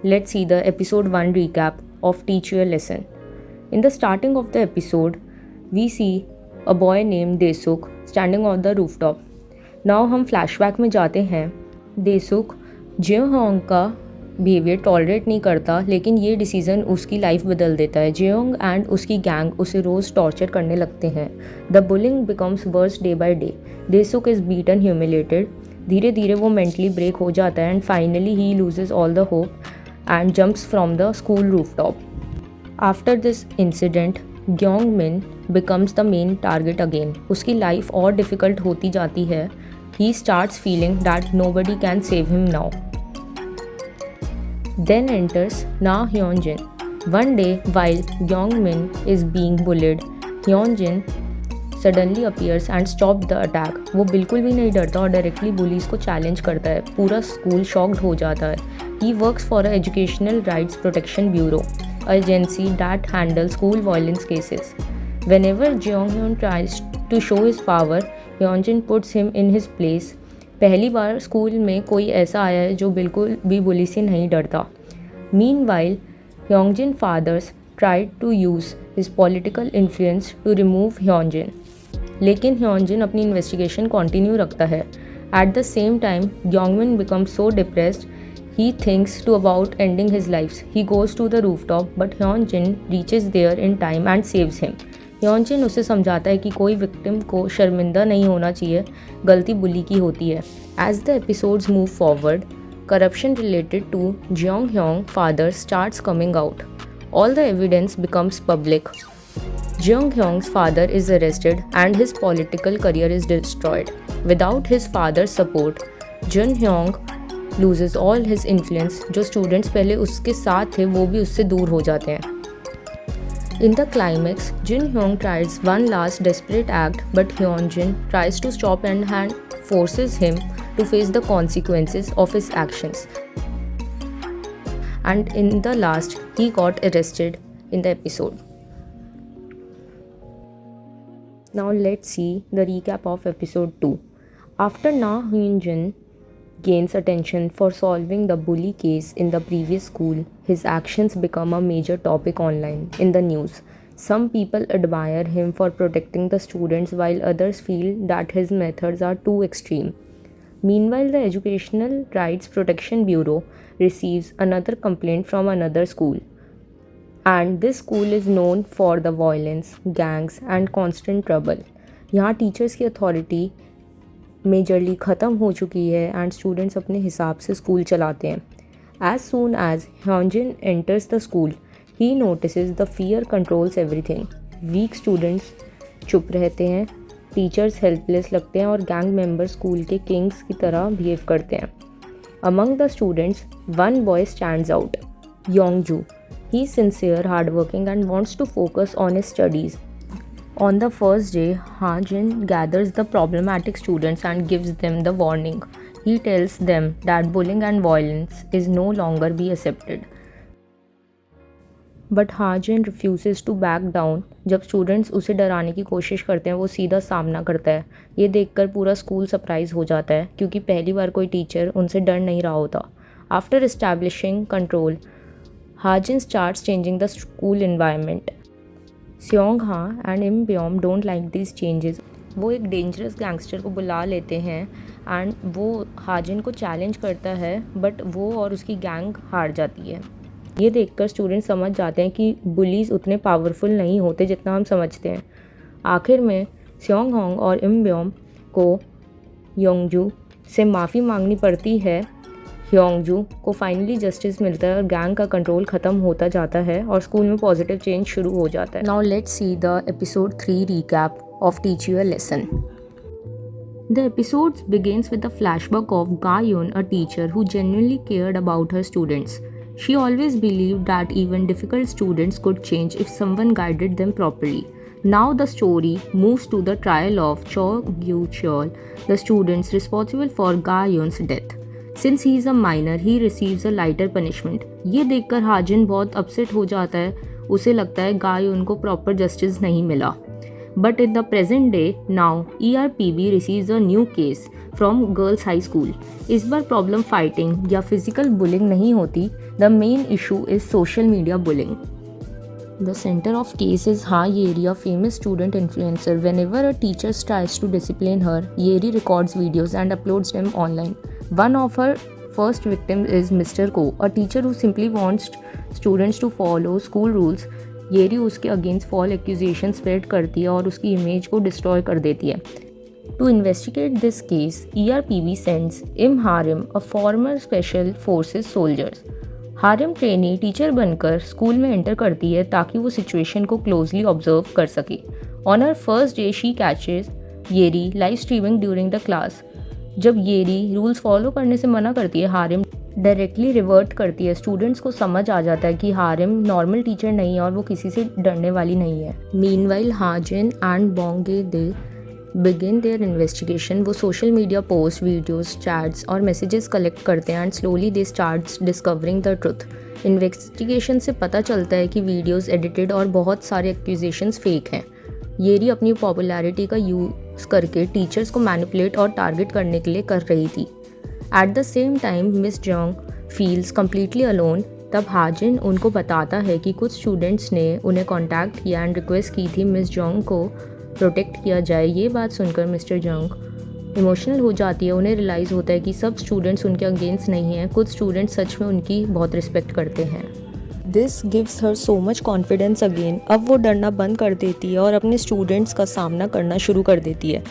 let's see the episode 1 recap of Teach You a Lesson. In the starting of the episode, we see a boy named Desuk standing on the rooftop. Now हम flashback में जाते हैं. Desuk Jeong का behaviour tolerate नहीं करता, लेकिन ये decision उसकी लाइफ बदल देता है. जेयोंग एंड उसकी गैंग उसे रोज़ टॉर्चर करने लगते हैं. The bullying becomes worse day by day. Desuk is beaten humiliated. धीरे धीरे वो मेंटली ब्रेक हो जाता है and finally he loses all the hope and jumps from the school rooftop. After this incident Gyeong Min becomes the main target again. उसकी life और difficult होती जाती है. He starts feeling that nobody can save him now. Then enters Na Hyunjin. One day, while Gyeongmin is being bullied, Hyunjin suddenly appears and stops the attack. वो बिल्कुल भी नहीं डरता और डायरेक्टली बुलीज को चैलेंज करता है. पूरा स्कूल शॉक्ड हो जाता है. He works for a Educational Rights Protection Bureau, agency that handles school violence cases. Whenever Jeonghyun tries to show his power, Hyunjin puts him in his place. पहली बार school में कोई ऐसा आया है जो बिल्कुल भी बुली से नहीं डरता. Meanwhile Hyunjin fathers tried to use his political influence to remove Hyunjin, लेकिन ह्योंजिन अपनी इन्वेस्टिगेशन कंटिन्यू रखता है. At the same time Gyeongmin becomes so depressed he thinks to about ending his life. He goes to the rooftop but Hyunjin reaches there in time and saves him. Hyunjin उसे समझाता है कि कोई victim को शर्मिंदा नहीं होना चाहिए, गलती बुली की होती है. As the episodes move forward, corruption related to Jeonghyun father starts coming out. All the evidence becomes public. Jeonghyun's father is arrested and his political career is destroyed. Without his father's support, Jeonghyun loses all his influence. जो students पहले उसके साथ थे वो भी उससे दूर हो जाते हैं. In the climax, Jeonghyun tries one last desperate act, but Hyunjin tries to stop and forces him to face the consequences of his actions. And in the last, he got arrested in the episode. Now let's see the recap of episode 2. After Na Hyunjin gains attention for solving the bully case in the previous school, his actions become a major topic online in the news. Some people admire him for protecting the students while others feel that his methods are too extreme. Meanwhile, the Educational Rights Protection Bureau receives another complaint from another school. And this school is known for the violence, gangs and constant trouble. यहाँ teachers की authority majorly ख़त्म हो चुकी है and students अपने हिसाब से school चलाते हैं. As soon as Hyunjin enters the school, he notices the fear controls everything. Weak students चुप रहते हैं, टीचर्स हेल्पलेस लगते हैं और गैंग मेंबर स्कूल के किंग्स की तरह बिहेव करते हैं. Among the students one boy stands out, Yongju. He is sincere, hard working and wants to focus on his studies. On the first day, Hyunjin gathers the problematic students and gives them the warning. He tells them that bullying and violence is no longer be accepted. But Hyunjin refuses to back down. जब students उसे डराने की कोशिश करते हैं वो सीधा सामना करता है. ये देखकर पूरा स्कूल सरप्राइज हो जाता है क्योंकि पहली बार कोई टीचर उनसे डर नहीं रहा होता. After establishing control, Hyunjin starts changing the school environment. Seong-ha and Im-byom don't like these changes. वो एक डेंजरस गैंगस्टर को बुला लेते हैं एंड वो हाजिन को चैलेंज करता है बट वो और उसकी गैंग हार जाती है. ये देखकर स्टूडेंट्स समझ जाते हैं कि बुलीज उतने पावरफुल नहीं होते जितना हम समझते हैं. आखिर में सेओंग-होंग और इम-ब्योम को योंगजू से माफ़ी मांगनी पड़ती है. ह्योंगजू को फाइनली जस्टिस मिलता है और गैंग का कंट्रोल ख़त्म होता जाता है और स्कूल में पॉजिटिव चेंज शुरू हो जाता है. Now let's see the episode 3 recap of Teach You a Lesson. The episode begins with a flashback of Ga-yeon, a teacher who genuinely cared about her students. She always believed that even difficult students could change if someone guided them properly. Now the story moves to the trial of Cho Gyu-cheol, the student responsible for Ga-yeon's death. Since he is a minor, he receives a lighter punishment. ये देखकर हाजिन बहुत upset हो जाता है. उसे लगता है गायोन को प्रॉपर जस्टिस नहीं मिला. But in the present day, now ERPB receives a new case from girls high school. इस बार प्रॉब्लम फाइटिंग या फिजिकल बुलिंग नहीं होती. The main issue is social media bullying. The center of case is Ha Yeri, a famous student influencer. Whenever a teacher tries to discipline her, Yeri records videos and uploads them online. One of her first victims is Mr. Ko, a teacher who simply wants students to follow school rules. Yeri उसके against fall accusation spread करती है और उसकी image को destroy कर देती है. To investigate this case, ERPB sends Im Harim, a former special forces soldiers. Harim trainee teacher बनकर स्कूल में एंटर करती है ताकि वो सिचुएशन को क्लोजली ऑब्जर्व कर सके. On her first day she catches Yeri live streaming during the class. जब येरी रूल्स फॉलो करने से मना करती है, हारिम डायरेक्टली रिवर्ट करती है. स्टूडेंट्स को समझ आ जाता है कि हारिम नॉर्मल टीचर नहीं है और वो किसी से डरने वाली नहीं है. Meanwhile Hajin and Bonge they begin their investigation. वो social media post, videos, chats और मैसेजेस कलेक्ट करते हैं and slowly they starts discovering the truth. Investigation से पता चलता है कि वीडियोस एडिटेड और बहुत सारे एक्यूजेशंस फेक हैं. येरी अपनी पॉपुलैरिटी का यूज़ करके टीचर्स को मैनिपुलेट और टारगेट करने के लिए कर रही थी. Eight the same time miss Jong feels completely alone. तब हाजिन उनको बताता है कि कुछ स्टूडेंट्स ने उन्हें कॉन्टैक्ट किया एंड रिक्वेस्ट की थी मिस जोंग को प्रोटेक्ट किया जाए. ये बात सुनकर मिस्टर जोंग इमोशनल हो जाती है. उन्हें रियलाइज़ होता है कि सब स्टूडेंट्स उनके अगेंस्ट नहीं हैं. कुछ स्टूडेंट्स सच में उनकी बहुत रिस्पेक्ट करते हैं. This gives her so much confidence again. अब वो डरना बंद कर देती है और अपने स्टूडेंट्स का सामना करना शुरू कर देती है.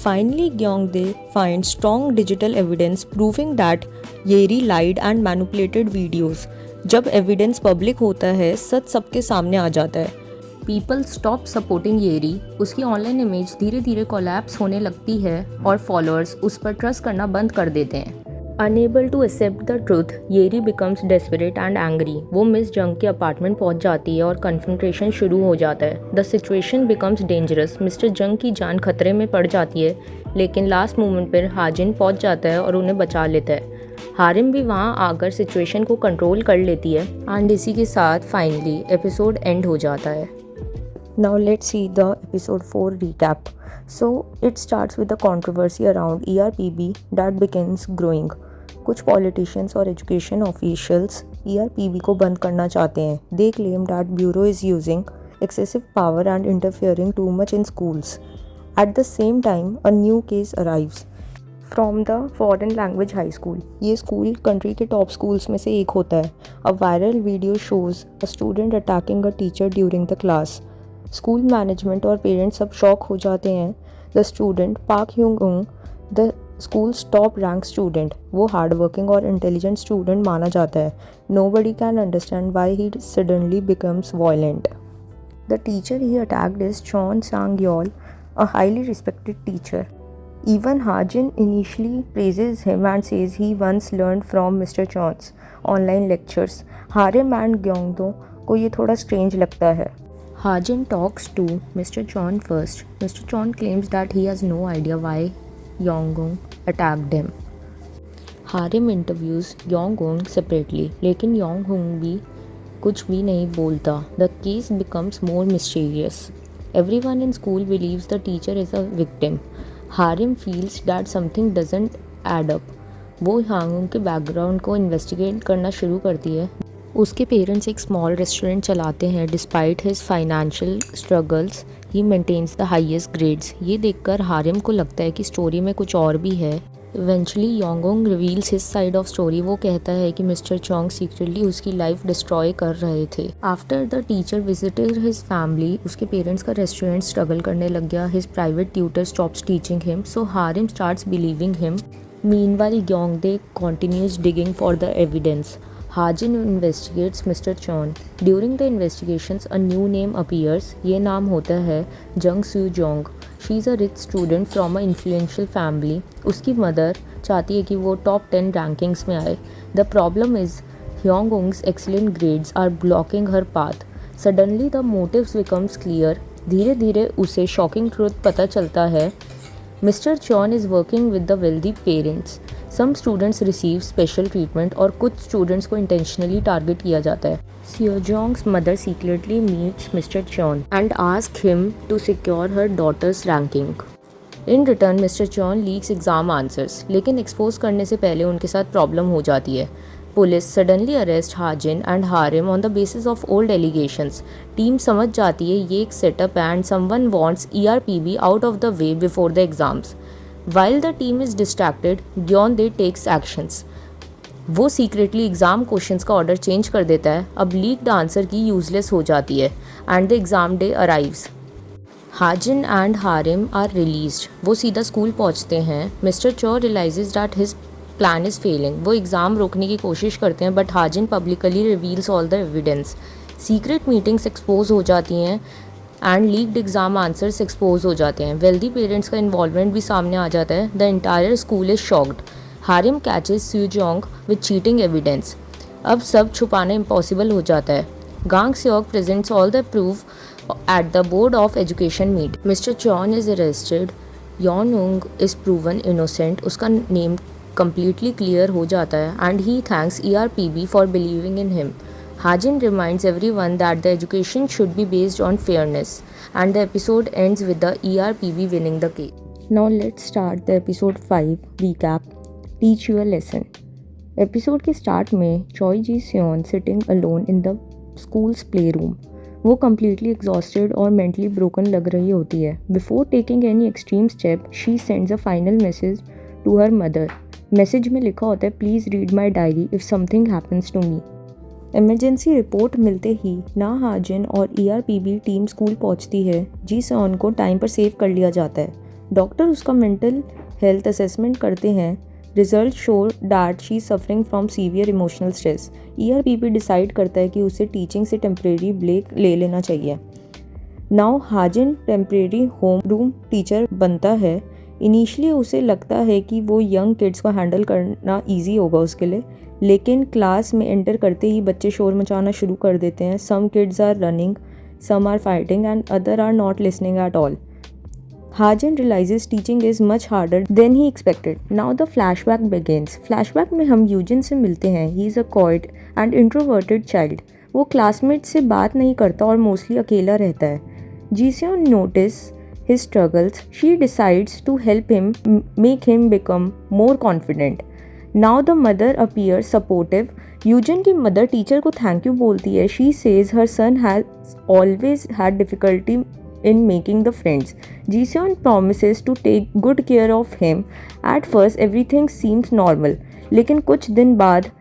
Finally Gyeongdae find strong digital evidence proving that Yeri lied and manipulated videos. जब एविडेंस पब्लिक होता है, सच सबके सामने आ जाता है. People stop supporting Yeri. उसकी ऑनलाइन इमेज धीरे धीरे कोलैप्स होने लगती है और फॉलोअर्स उस पर ट्रस्ट करना बंद कर देते हैं. Unable to accept the truth, Yeri becomes desperate and angry. वो मिस जंग के अपार्टमेंट पहुंच जाती है और कन्फ्रंटेशन शुरू हो जाता है. The situation becomes dangerous. Mister जंग की जान खतरे में पड़ जाती है, लेकिन लास्ट मोमेंट पर हाजिन पहुंच जाता है और उन्हें बचा लेता है. हारिम भी वहां आकर सिचुएशन को कंट्रोल कर लेती है एंड इसी के साथ फाइनली एपिसोड एंड हो जाता है. Now let's see the episode 4 recap. So it starts with the controversy around ERPB that begins growing. कुछ politicians और education officials ERPB को बंद करना चाहते हैं. They claim that bureau is using excessive power and interfering too much in schools. At the same time, a new case arrives from the foreign language high school. ये school country के top schools में से एक होता है. A viral video shows a student attacking a teacher during the class. School management और parents सब shock हो जाते हैं. The student Park Hyung Ung, the school's top rank student, वो हार्ड वर्किंग और इंटेलिजेंट स्टूडेंट माना जाता है. Nobody can understand why he suddenly becomes violent. The teacher he attacked is Chon Sangyeol, a highly respected teacher. Even Hajin initially praises him and says he once learned from Mr. Chon's online lectures. Harim and Gyeongdo को ये थोड़ा strange लगता है. Hajin talks to Mr. Chon first. Mr. Chon claims that he has no idea why Yongung attacked him. Harim interviews Yongung separately, लेकिन Yongung भी कुछ भी नहीं बोलता. The case becomes more mysterious. Everyone in school believes the teacher is a victim. Harim feels that something doesn't add up. वो Hangung के background को investigate करना शुरू करती है. उसके पेरेंट्स एक स्मॉल रेस्टोरेंट चलाते हैं. Despite his financial struggles he maintains the highest grades. ये देखकर हारिम को लगता है कि स्टोरी में कुछ और भी है. Eventually Yongong reveals his side of story. वो कहता है कि मिस्टर चोंग सीक्रेटली उसकी लाइफ डिस्ट्रॉय कर रहे थे. After the teacher visited his family, उसके पेरेंट्स का रेस्टोरेंट स्ट्रगल करने लग गया. His private tutor stops teaching him, so Harim starts believing him. Meanwhile Gyeongdae continues digging for the evidence. Hajin investigates Mr. Chon. During the investigations, a new name appears. ये नाम होता है जंग सू Jong. She is a rich student from an influential family. उसकी mother चाहती है कि वो टॉप 10 रैंकिंग्स में आए. The problem is Hyongung's excellent grades are blocking her path. Suddenly the motives becomes clear. धीरे धीरे उसे शॉकिंग ट्रूथ पता चलता है. Mr. Chon is working with the wealthy parents. Some students receive special treatment और कुछ स्टूडेंट्स को intentionally target किया जाता है। Seojong's mother secretly meets Mr. Chon and asks him to secure her daughter's ranking. In return, Mr. Chon leaks exam answers, लेकिन expose करने से पहले उनके साथ प्रॉब्लम हो जाती है। Police suddenly arrest Hajin and Harim on the basis of old allegations. Team समझ जाती है ये एक सेटअप है and someone wants ERPB out of the way before the exams. While the team is distracted, Gyeongdae takes actions. वो secretly exam questions का order change कर देता है। अब लीक्ड आंसर की यूजलेस हो जाती है and the exam day arrives. Hajin and Harim are released. वो सीधा स्कूल पहुंचते हैं। Mister Cho realizes that his plan is failing. वो एग्ज़ाम रोकने की कोशिश करते हैं but Hajin publicly reveals all the evidence. Secret meetings expose हो जाती हैं and leaked exam answers expose हो जाते हैं। वेल्दी पेरेंट्स का इन्वॉल्वमेंट भी सामने आ जाता है। The entire school is shocked. Harim catches Sujeong with cheating evidence. अब सब छुपाना इम्पॉसिबल हो जाता है। Gang Seok presents all the proof at the board of education meet. Mister Chon is arrested. Yonung is proven innocent. उसका name completely clear हो जाता है and he thanks ERPB for believing in him. Hajin reminds everyone that the education should be based on fairness and the episode ends with the ERPB winning the case. Now let's start the episode 5 recap. Teach you a lesson. Episode के start में Choi Ji Seon sitting alone in the school's playroom. वो completely exhausted और mentally broken लग रही होती है. Before taking any extreme step, she sends a final message to her mother. Message में लिखा होता है please read my diary if something happens to me. Emergency report मिलते ही ना हाजिन और ERPB टीम स्कूल पहुंचती है। जी सेओन को टाइम पर सेव कर लिया जाता है। डॉक्टर उसका मेंटल हेल्थ असेसमेंट करते हैं। Result show that she suffering from severe emotional stress. ERPB decide करता है कि उसे टीचिंग से टेम्प्रेरी ब्रेक ले लेना चाहिए। Now Hajin temporary home room teacher बनता है। इनिशियली उसे लगता है कि वो यंग किड्स को हैंडल करना इजी होगा उसके लिए, लेकिन क्लास में एंटर करते ही बच्चे शोर मचाना शुरू कर देते हैं। Some kids are running, some are fighting and other are not listening at all. Hajin realizes teaching is much harder than he expected. Now the flashback begins. Flashback में हम यूजिन से मिलते हैं। He is a quiet and introverted child. वो classmate से बात नहीं करता और मोस्टली अकेला रहता है। Jiseon notice his struggles. She decides to help him, make him become more confident. Now the mother appears supportive. यूजन की मदर टीचर को थैंक यू बोलती है। She says her son has always had difficulty in making the friends. Jiseon promises to take good care of him. At first everything seems normal, लेकिन कुछ दिन बाद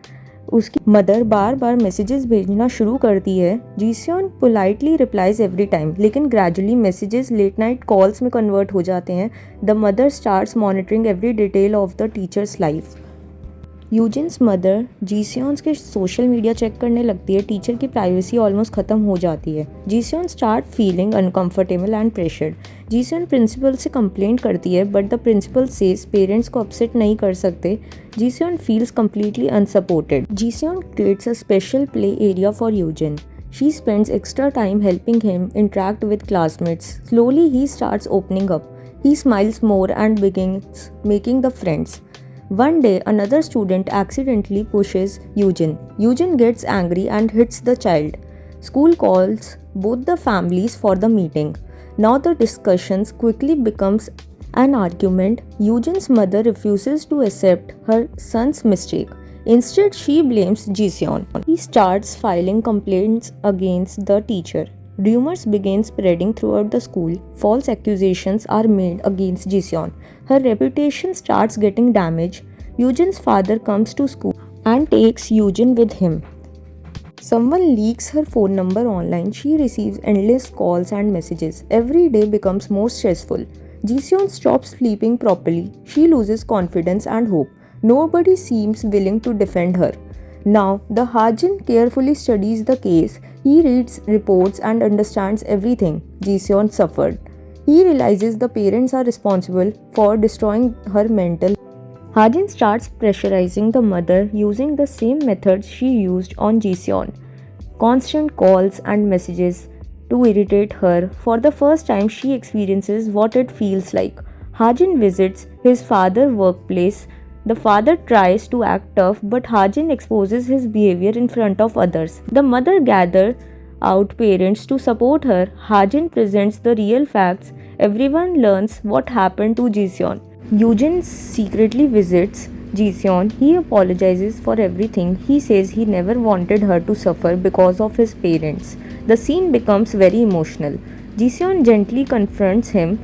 उसकी mother बार बार messages भेजना शुरू करती है। Jiseon politely replies every time, लेकिन gradually messages late night calls में कन्वर्ट हो जाते हैं। The mother starts monitoring every detail of the teacher's life. Yujin's mother Jiseon's के सोशल मीडिया चेक करने लगती है। टीचर की प्राइवेसी ऑलमोस्ट ख़त्म हो जाती है। Jiseon start feeling uncomfortable and pressured. Jiseon principal से कंप्लेंट करती है but the principal says parents को अपसेट नहीं कर सकते। Jiseon feels completely unsupported. Jiseon creates a special play area for Yujin. She spends extra time helping him interact with classmates. Slowly he starts opening up. He smiles more and begins making the friends. One day, another student accidentally pushes Eugene. Eugene gets angry and hits the child. School calls both the families for the meeting. Now the discussions quickly becomes an argument. Eugene's mother refuses to accept her son's mistake. Instead, she blames Jiseon. He starts filing complaints against the teacher. Rumors begin spreading throughout the school. False accusations are made against Jiseon. Her reputation starts getting damaged. Eugene's father comes to school and takes Eugene with him. Someone leaks her phone number online. She receives endless calls and messages. Every day becomes more stressful. Jiseon stops sleeping properly. She loses confidence and hope. Nobody seems willing to defend her. Now, the Hajin carefully studies the case. He reads reports and understands everything Jiseon suffered. He realizes the parents are responsible for destroying her mental. Hajin starts pressurizing the mother using the same methods she used on Jiseon. Constant calls and messages to irritate her. For the first time, she experiences what it feels like. Hajin visits his father's workplace. The father tries to act tough, but Hajin exposes his behavior in front of others. The mother gathers out parents to support her. Hajin presents the real facts. Everyone learns what happened to Jiseon. Eugene secretly visits Jiseon. He apologizes for everything. He says he never wanted her to suffer because of his parents. The scene becomes very emotional. Jiseon gently confronts him.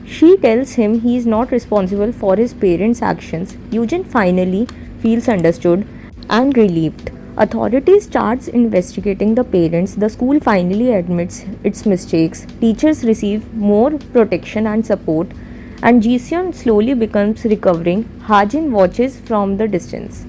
She tells him he is not responsible for his parents' actions. Eugene finally feels understood and relieved. Authorities starts investigating the parents. The school finally admits its mistakes. Teachers receive more protection and support, and Jiseon slowly becomes recovering. Hajin watches from the distance.